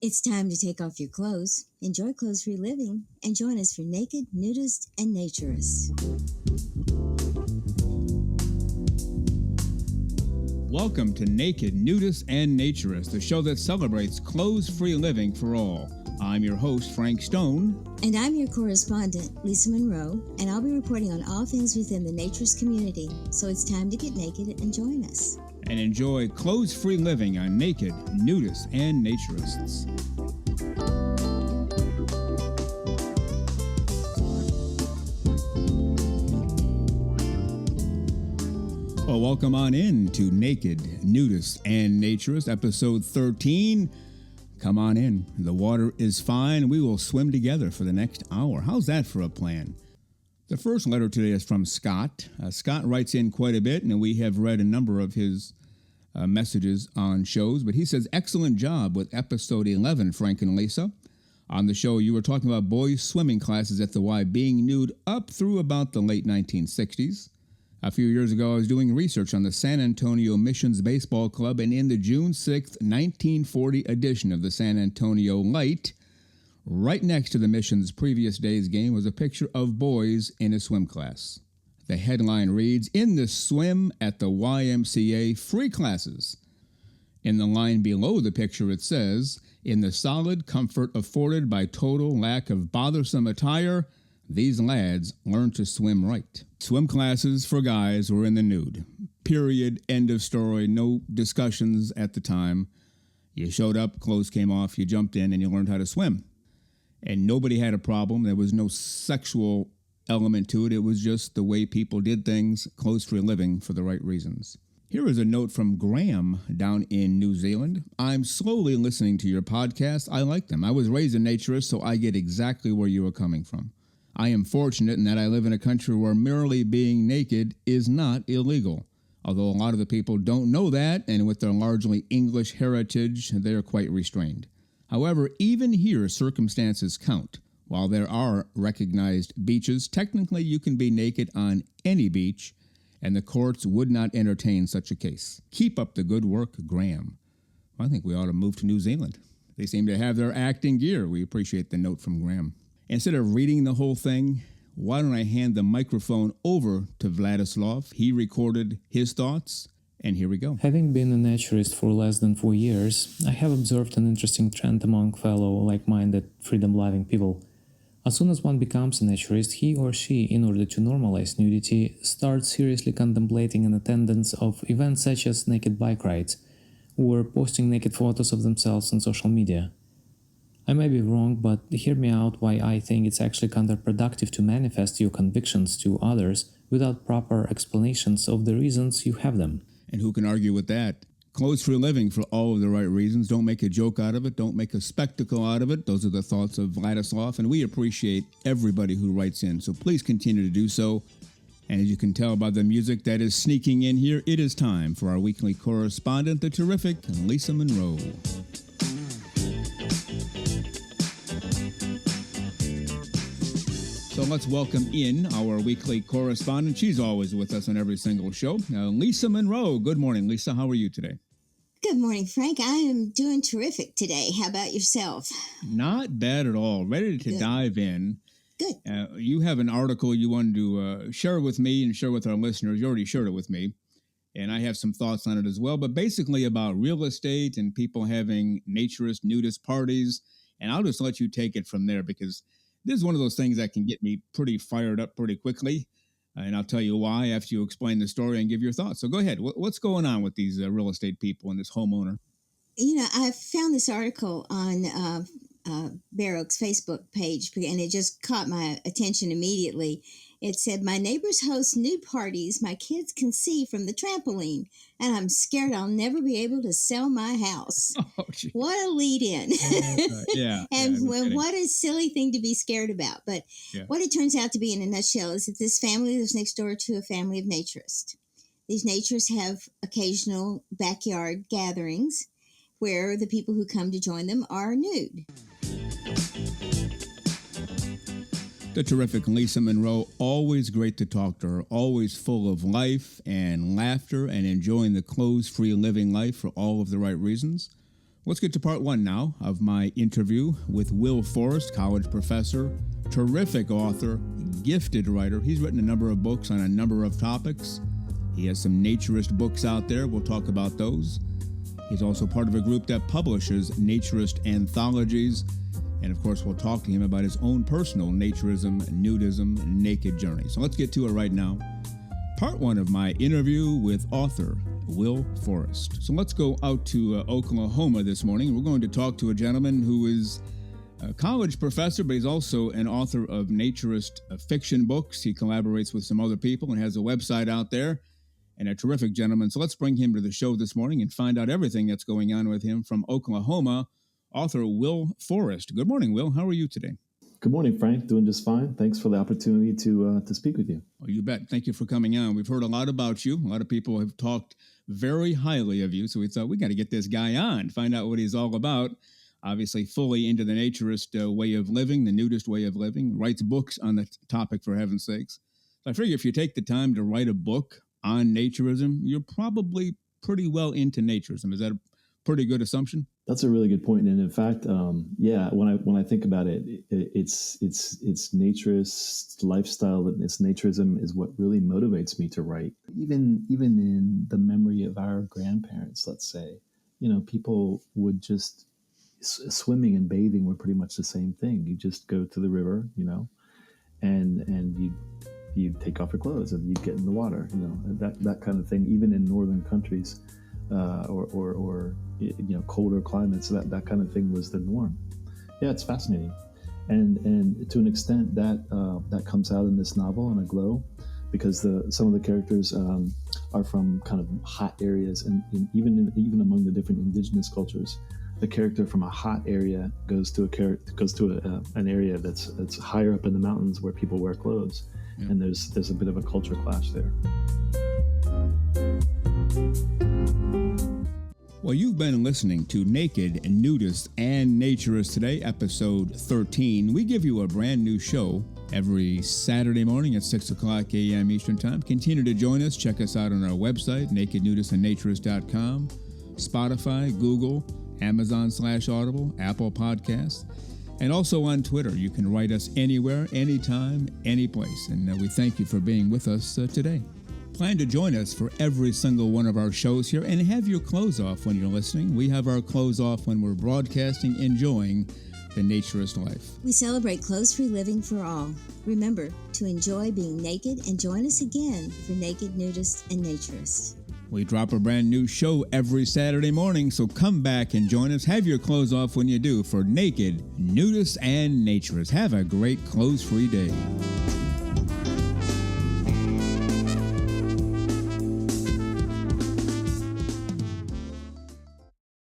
It's time to take off your clothes, enjoy clothes-free living, and join us for Naked, Nudist, and Naturist. Welcome to Naked, Nudist, and Naturist, the show that celebrates clothes-free living for all. I'm your host, Frank Stone. And I'm your correspondent, Lisa Monroe, and I'll be reporting on all things within the Naturist community. So it's time to get naked and join us. And enjoy clothes-free living on Naked, Nudists, and Naturists. Well, welcome on in to Naked, Nudists, and Naturist, episode 13. Come on in. The water is fine. We will swim together for the next hour. How's that for a plan? The first letter today is from Scott. Scott writes in quite a bit, and we have read a number of his messages on shows. But he says, excellent job with episode 11, Frank and Lisa. On the show, you were talking about boys' swimming classes at the Y being nude up through about the late 1960s. A few years ago, I was doing research on the San Antonio Missions Baseball Club, and in the June 6, 1940 edition of the San Antonio Light, right next to the Mission's previous day's game was a picture of boys in a swim class. The headline reads, "In the swim at the YMCA, free classes." In the line below the picture it says, "In the solid comfort afforded by total lack of bothersome attire, these lads learn to swim right." Swim classes for guys were in the nude. Period. End of story. No discussions at the time. You showed up, clothes came off, you jumped in, and you learned how to swim. And nobody had a problem. There was no sexual element to it. It was just the way people did things, clothes-free living for the right reasons. Here is a note from Graham down in New Zealand. "I'm slowly listening to your podcast. I like them. I was raised a naturist, so I get exactly where you are coming from. I am fortunate in that I live in a country where merely being naked is not illegal. Although a lot of the people don't know that, and with their largely English heritage, they are quite restrained. However, even here, circumstances count. While there are recognized beaches, technically you can be naked on any beach, and the courts would not entertain such a case. Keep up the good work, Graham." Well, I think we ought to move to New Zealand. They seem to have their act in gear. We appreciate the note from Graham. Instead of reading the whole thing, why don't I hand the microphone over to Vladislav? He recorded his thoughts, and here we go. Having been a naturist for less than 4 years, I have observed an interesting trend among fellow like-minded, freedom-loving people. As soon as one becomes a naturist, he or she, in order to normalize nudity, starts seriously contemplating an attendance of events such as naked bike rides, or posting naked photos of themselves on social media. I may be wrong, but hear me out why I think it's actually counterproductive to manifest your convictions to others without proper explanations of the reasons you have them. And who can argue with that? Clothes-free living for all of the right reasons. Don't make a joke out of it. Don't make a spectacle out of it. Those are the thoughts of Vladislav, and we appreciate everybody who writes in, so please continue to do so. And as you can tell by the music that is sneaking in here, it is time for our weekly correspondent, the terrific Lisa Monroe. So let's welcome in our weekly correspondent. She's always with us on every single show. Lisa Monroe. Good morning, Lisa. How are you today? Good morning, Frank. I am doing terrific today. How about yourself? Not bad at all. Ready to dive in. Good. You have an article you wanted to share with me and share with our listeners. You already shared it with me, and I have some thoughts on it as well, but basically about real estate and people having naturist, nudist parties, and I'll just let you take it from there because this is one of those things that can get me pretty fired up pretty quickly, and I'll tell you why after you explain the story and give your thoughts. So go ahead. What's going on with these real estate people and this homeowner? You know, I found this article on Bear Oak's Facebook page, and it just caught my attention immediately. It said, "My neighbors host nude parties my kids can see from the trampoline, and I'm scared I'll never be able to sell my house." Oh, geez. What a lead-in. Yeah. And no what a silly thing to be scared about. But what it turns out to be in a nutshell is that this family lives next door to a family of naturists. These naturists have occasional backyard gatherings where the people who come to join them are nude. The terrific Lisa Monroe, always great to talk to her, always full of life and laughter and enjoying the clothes-free living life for all of the right reasons. Let's get to part one now of my interview with Will Forrest, college professor, terrific author, gifted writer. He's written a number of books on a number of topics. He has some naturist books out there. We'll talk about those. He's also part of a group that publishes naturist anthologies. And of course, we'll talk to him about his own personal naturism, nudism, naked journey. So let's get to it right now. Part one of my interview with author Will Forrest. So let's go out to Oklahoma this morning. We're going to talk to a gentleman who is a college professor, but he's also an author of naturist fiction books. He collaborates with some other people and has a website out there, and a terrific gentleman. So let's bring him to the show this morning and find out everything that's going on with him. From Oklahoma, author Will Forrest. Good morning, Will. How are you today? Good morning, Frank. Doing just fine. Thanks for the opportunity to speak with you. Oh, you bet. Thank you for coming on. We've heard a lot about you. A lot of people have talked very highly of you, so we thought we got to get this guy on, find out what he's all about. Obviously, fully into the naturist way of living, the nudist way of living, writes books on the topic, for heaven's sakes. So I figure if you take the time to write a book on naturism, you're probably pretty well into naturism. Is that a pretty good assumption? That's a really good point. And in fact, when I think about it, it's naturist lifestyle and it's naturism is what really motivates me to write. Even in the memory of our grandparents, let's say, people would just swimming and bathing were pretty much the same thing. You just go to the river, and you'd take off your clothes and you'd get in the water, that kind of thing. Even in northern countries, or colder climates, that kind of thing was the norm. Yeah, it's fascinating, and to an extent that comes out in this novel, in Aglow, because some of the characters are from kind of hot areas, and even among the different indigenous cultures, the character from a hot area goes to an area that's higher up in the mountains where people wear clothes. Yeah. And there's a bit of a culture clash there. Well, you've been listening to Naked, Nudist, and Naturist today, episode 13. We give you a brand new show every Saturday morning at 6 o'clock a.m. Eastern Time. Continue to join us. Check us out on our website, nakednudistandnaturist.com, Spotify, Google, Amazon/Audible, Apple Podcasts, and also on Twitter. You can write us anywhere, anytime, any place. And we thank you for being with us today. Plan to join us for every single one of our shows here and have your clothes off when you're listening. We have our clothes off when we're broadcasting, enjoying the naturist life. We celebrate clothes-free living for all. Remember to enjoy being naked and join us again for Naked, Nudist, and Naturist. We drop a brand new show every Saturday morning, so come back and join us. Have your clothes off when you do for Naked, Nudist, and Naturist. Have a great clothes-free day.